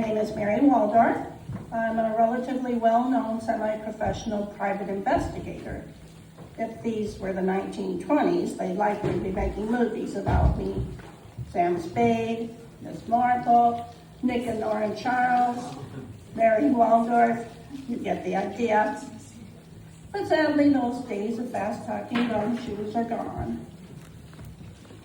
name is Mary Waldorf. I'm a relatively well-known semi-professional private investigator. If these were the 1920s, they'd likely be making movies about me. Sam Spade, Miss Marple, Nick and Nora Charles, Mary Waldorf, you get the idea. But sadly, those days of fast-talking gumshoes are gone.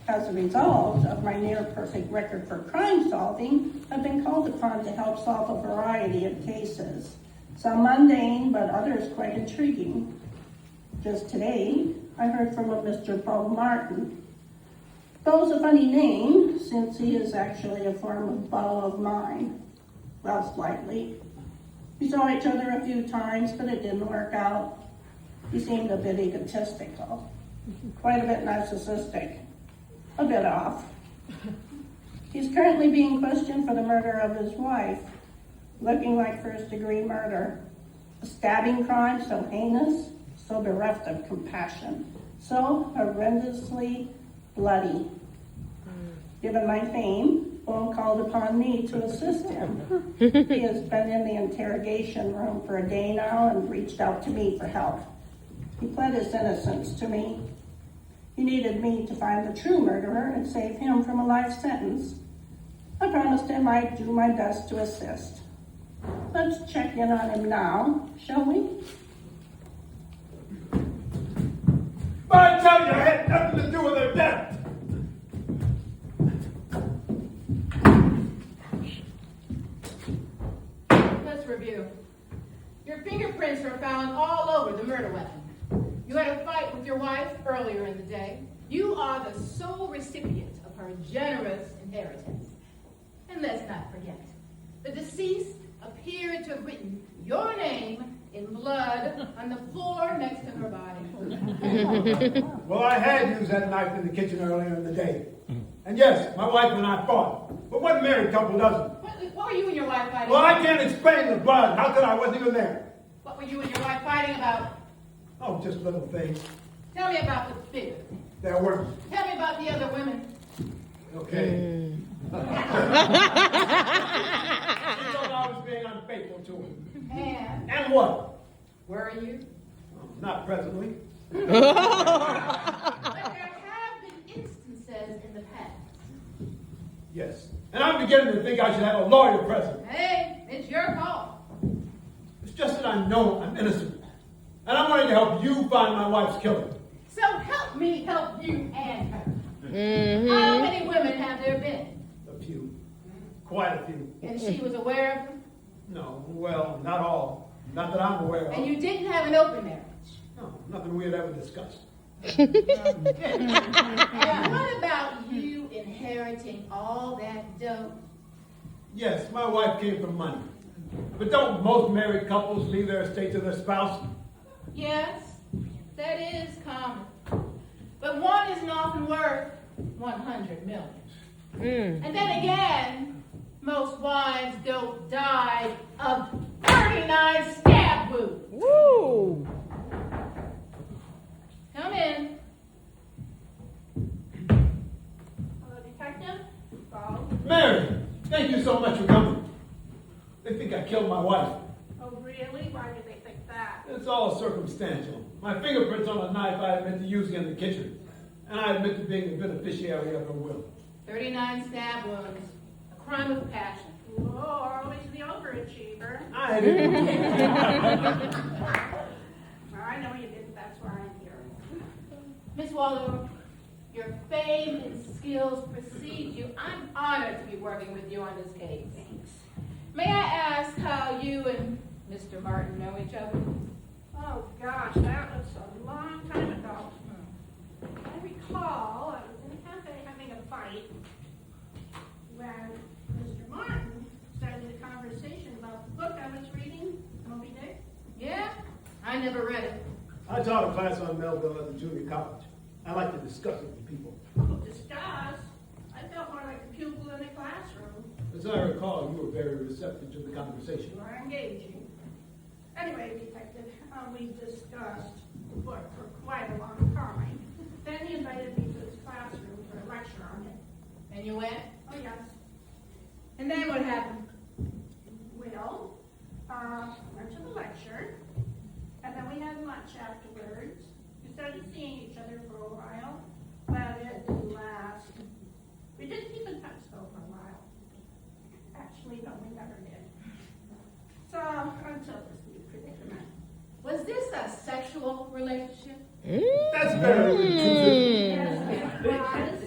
As a result of my near-perfect record for crime solving, I've been called upon to help solve a variety of cases. Some mundane, but others quite intriguing. Just today, I heard from a Mr. Bo Martin. Bo's a funny name, since he is actually a form of beau of mine. Well, slightly. We saw each other a few times, but it didn't work out. He seemed a bit egotistical, quite a bit narcissistic, a bit off. He's currently being questioned for the murder of his wife, looking like first-degree murder. A stabbing crime so heinous, so bereft of compassion, so horrendously bloody. Given my fame, Bo called upon me to assist him. He has been in the interrogation room for a day now and reached out to me for help. He pled his innocence to me. He needed me to find the true murderer and save him from a life sentence. I promised him I'd do my best to assist. Let's check in on him now, shall we? But I tell you, I had nothing to do with her death. Let's review. Your fingerprints were found all over the murder weapon. You had a fight with your wife earlier in the day. You are the sole recipient of her generous inheritance. And let's not forget, the deceased appeared to have written your name in blood on the floor next to her body. Well, I had used that knife in the kitchen earlier in the day. And yes, my wife and I fought. But what married couple doesn't? What were you and your wife fighting Well, about? I can't explain the blood. How could I? Wasn't even there. What were you and your wife fighting about? Oh, just little things. Tell me about the figure. There were. Tell me about the other women. Okay. She thought I was being unfaithful to her. And what? Were you? Not presently. But there have been instances in the past. Yes. And I'm beginning to think I should have a lawyer present. Hey, it's your call. It's just that I know I'm innocent. And I'm wanting to help you find my wife's killer. So help me help you and her. How many women have there been? A few. Quite a few. And she was aware of them? No, well, not all. Not that I'm aware of. And you didn't have an open marriage? No, nothing we had ever discussed. Now, what about you inheriting all that dough? Yes, my wife came from money. But don't most married couples leave their estate to their spouse? Yes, that is common. But one isn't often worth 100 million. And then again, most wives don't die of 39 stab wounds. Woo! Come in. Hello, Detective. Follow. Mary, thank you so much for coming. They think I killed my wife. Oh, really? Why did they think that? It's all circumstantial. My fingerprints on a knife I admit to using in the kitchen. And I admit to being the beneficiary of her will. 39 stab wounds. A crime of passion. Whoa, always the overachiever. I didn't. Well, I know you didn't. That's why I'm here. Miss Waldorf, your fame and skills precede you. I'm honored to be working with you on this case. Thanks. May I ask how you and Mr. Martin know each other? Oh, gosh, that was a long time ago. I recall I was in a cafe having a fight when Mr. Martin started a conversation about the book I was reading, Moby Dick. Yeah? I never read it. I taught a class on Melville at the junior college. I like to discuss it with people. Oh, discuss. I felt more like a pupil in a classroom. As I recall, you were very receptive to the conversation. You are engaging. Anyway, Detective, we discussed the book for quite a long time. Then he invited me to his classroom for a lecture on it. And you went? Oh, yes. And then what happened? Yes, it was.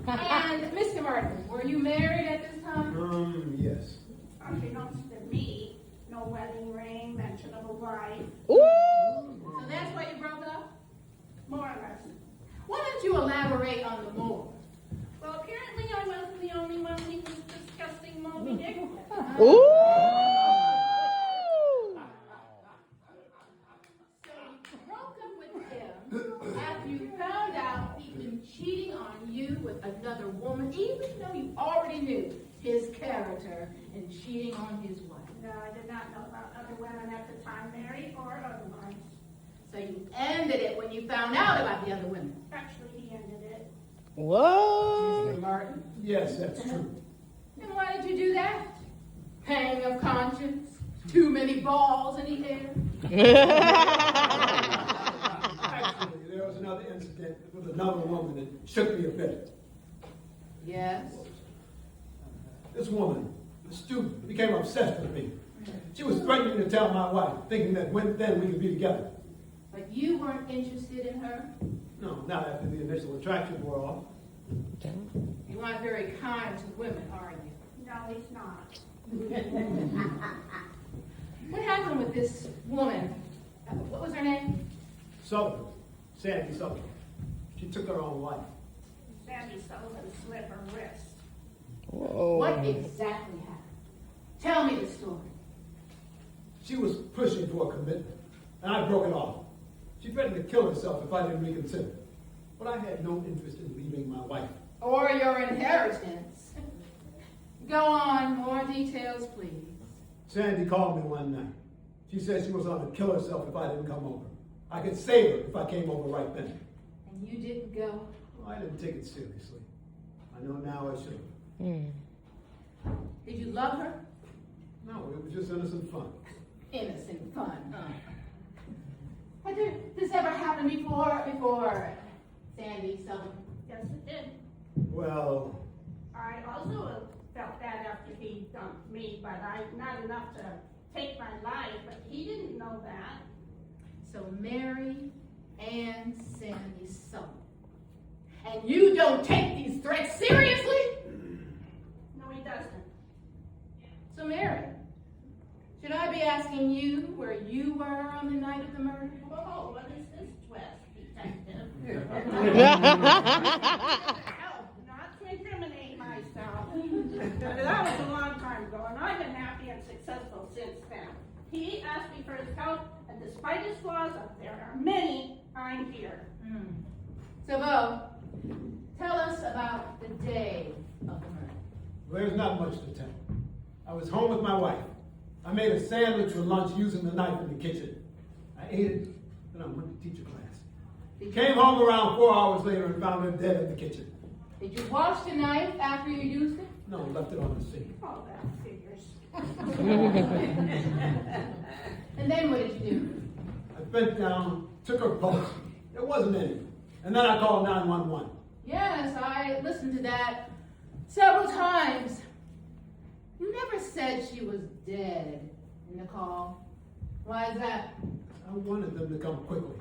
And Mr. Martin, were you married at this time? Yes. Unbeknownst to me, no wedding ring, mention of a wife, So that's why you broke up? more or less. Why don't you elaborate on the more? Well, apparently I wasn't the only one he was discussing Moby Dick with. So you broke up with him after you found out he'd been cheating on you with another woman, even though you already knew his character and cheating on his wife. No, I did not know about other women at the time, married or otherwise. So you ended it when you found out about the other women. Actually, he ended it. Mr. Martin? Yes, that's true. And why did you do that? Pang of conscience? Too many balls in the air? Actually, there was another incident with another woman that shook me a bit. Yes. This woman, the student, became obsessed with me. She was threatening to tell my wife, thinking that then we could be together. But you weren't interested in her? No, not after the initial attraction wore off. You aren't very kind to women, are you? No, he's not. What happened with this woman? What was her name? Sullivan, Sandy Sullivan. She took her own life. Sandy Sullivan slit her wrist. What exactly happened? Tell me the story. She was pushing for a commitment, and I broke it off. She threatened to kill herself if I didn't reconsider. But I had no interest in leaving my wife. Or your inheritance. Go on, more details, please. Sandy called me one night. She said she was going to kill herself if I didn't come over. I could save her if I came over right then. And you didn't go? Well, I didn't take it seriously. I know now I should have. Did you love her? No, it was just innocent fun. Innocent fun, huh? Had this ever happened before Sandy Sullivan? Yes, it did. Well, I also felt that after he dumped me, but not enough to take my life, but he didn't know that. So Mary and Sandy Sullivan. And you don't take these threats seriously? No, he doesn't. So Mary, should I be asking you where you were on the night of the murder? Whoa, what is this twist, detective? Oh, not to incriminate myself. That was a long time ago, and I've been happy and successful since then. He asked me for his help, and despite his flaws, there are many, I'm here. So Bo, tell us about the day of the murder. there's not much to tell. I was home with my wife. I made a sandwich for lunch using the knife in the kitchen. I ate it, then I went to teacher class. Came home around 4 hours later and found her dead in the kitchen. Did you wash the knife after you used it? No, left it on the sink. Oh, that figures. And then what did you do? I bent down, took her pulse. There wasn't any. And then I called 911. Yes, I listened to that several times. You never said she was dead in the call. Why is that? I wanted them to come quickly.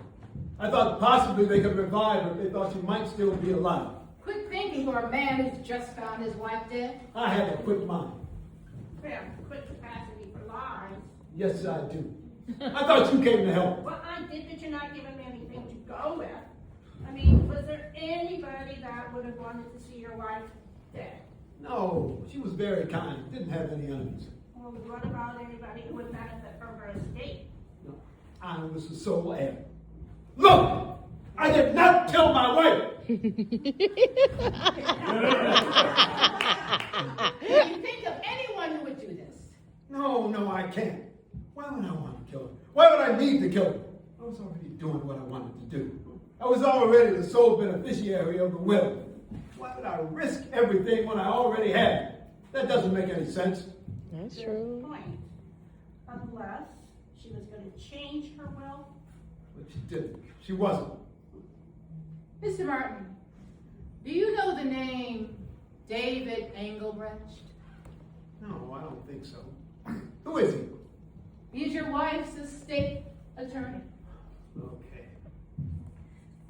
I thought possibly they could revive her if they thought she might still be alive. Quick thinking for a man who's just found his wife dead. I have a quick mind. Well, quick capacity for lies. Yes, I do. I thought you came to help. Well, I did, but you're not giving me anything to go with. I mean, was there anybody that would have wanted to see your wife dead? No, she was very kind. Didn't have any enemies. Well, what about anybody who would benefit from her escape? No, I was the sole heir. Look! I did not kill my wife! Can you think of anyone who would do this? No, I can't. Why would I want to kill her? Why would I need to kill her? I was already doing what I wanted to do. I was already the sole beneficiary of the will. Why would I risk everything when I already had? That doesn't make any sense. That's Good true. point. Unless she was going to change her will. But she didn't. She wasn't. Mr. Martin, do you know the name David Engelbrecht? No, I don't think so. Who is he? He's your wife's estate attorney. Okay.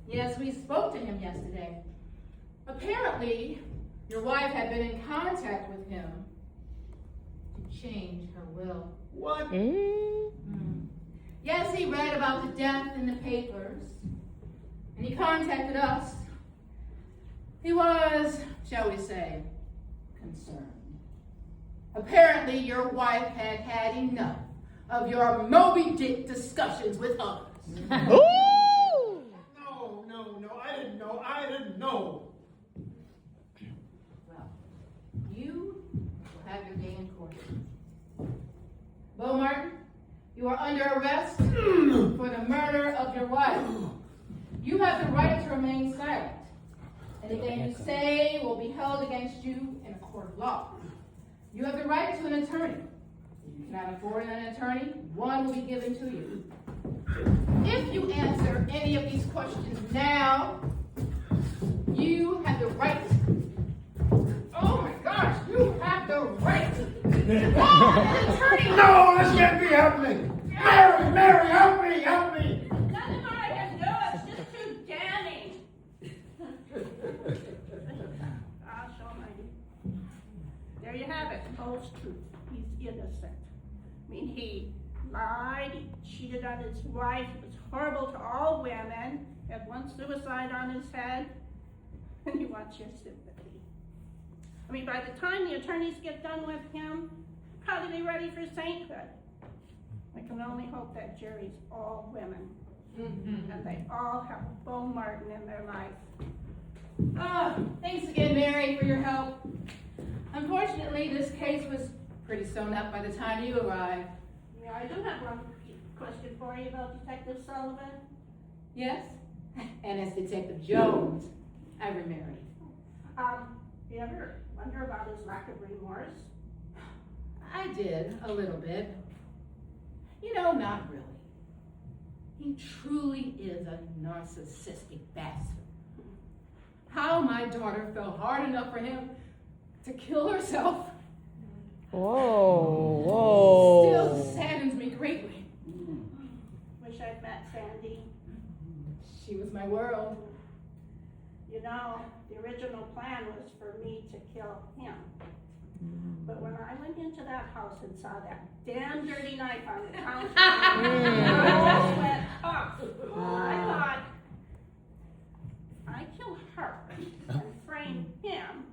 Yes, we spoke to him yesterday. Apparently, your wife had been in contact with him to change her will. What? Yes, he read about the death in the papers, and he contacted us. He was, shall we say, concerned. Apparently, your wife had had enough of your Moby Dick discussions with others. No, I didn't know. Well, you will have your day in court. Bo Martin, you are under arrest for the murder of your wife. You have the right to remain silent. Anything you say will be held against you in a court of law. You have the right to an attorney. If you cannot afford an attorney, one will be given to you. If you answer any of these questions now, you have the right. Oh my gosh, you have the right. An attorney. No, this can't be happening. Mary, help me. Nothing more I can do, it's just too damning. Gosh almighty. There you have it, Bo's truth. He's innocent. I mean, he lied, he cheated on his wife, he was horrible to all women, had one suicide on his head, and he wants your sympathy. I mean, by the time the attorneys get done with him, probably be ready for sainthood. I can only hope that jury's all women, and they all have Bo Martin in their life. Thanks again, Mary, for your help. Unfortunately, this case was pretty sewn up by the time you arrived. Yeah, I do have one question for you about Detective Sullivan. Yes? And as Detective Jones, I remarried. You ever wonder about his lack of remorse? I did, a little bit. You know, not really. He truly is a narcissistic bastard. How my daughter fell hard enough for him to kill herself still saddens me greatly. Wish I'd met Sandy. She was my world. You know, the original plan was for me to kill him. But when I went into that house and saw that damn dirty knife on the counter, I just went, I thought, I kill her and frame him.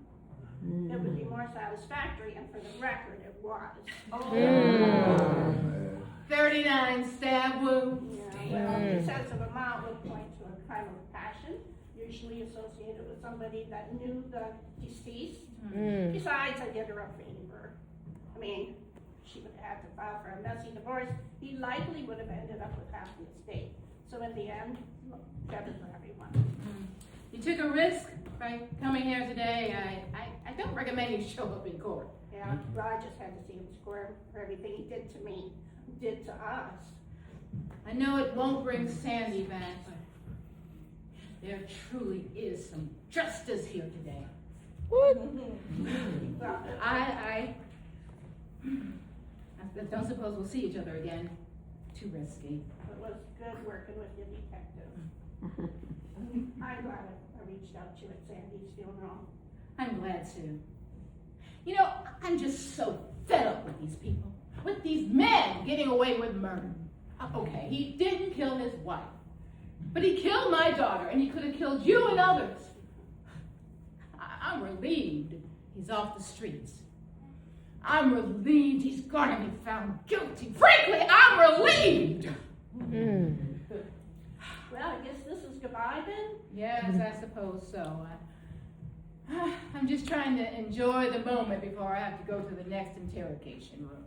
It would be more satisfactory, and for the record, it was. 39 stab wounds. Yeah, well, the excessive amount would point to a crime of passion, usually associated with somebody that knew the deceased. Besides, I did her a favor. I mean, she would have had to file for a messy divorce. He likely would have ended up with half the estate. So in the end, better for everyone. You took a risk by coming here today. I don't recommend you show up in court. Yeah, well, I just had to see him squirm for everything he did to me, did to us. I know it won't bring Sandy back, but there truly is some justice here today. Well, I don't suppose we'll see each other again. Too risky. it was good working with you, detective. I'm glad I reached out to you at Sandy's funeral. I'm glad to. You know, I'm just so fed up with these people. With these men getting away with murder. Okay, he didn't kill his wife. But he killed my daughter, and he could have killed you and others. I'm relieved he's off the streets. I'm relieved he's gonna be found guilty. Frankly, I'm relieved! Well, I guess this is goodbye then? Yes, I suppose so. I'm just trying to enjoy the moment before I have to go to the next interrogation room.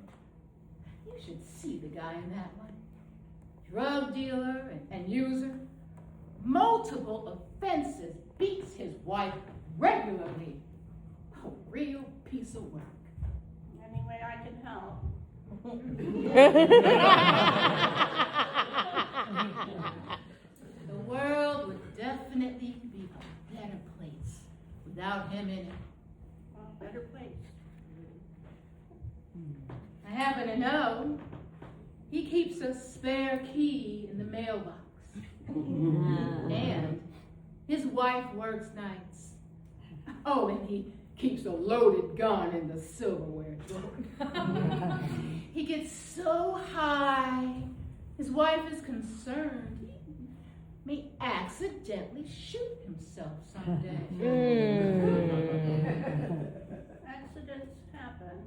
You should see the guy in that one. Drug dealer and user. Multiple offenses. Beats his wife regularly. A real piece of work. Any way I can help. The world would definitely be a better place without him in it. Well, better place. I happen to know he keeps a spare key in the mailbox. And wife works nights. Oh, and he keeps a loaded gun in the silverware drawer. He gets so high, his wife is concerned he may accidentally shoot himself someday. Accidents happen.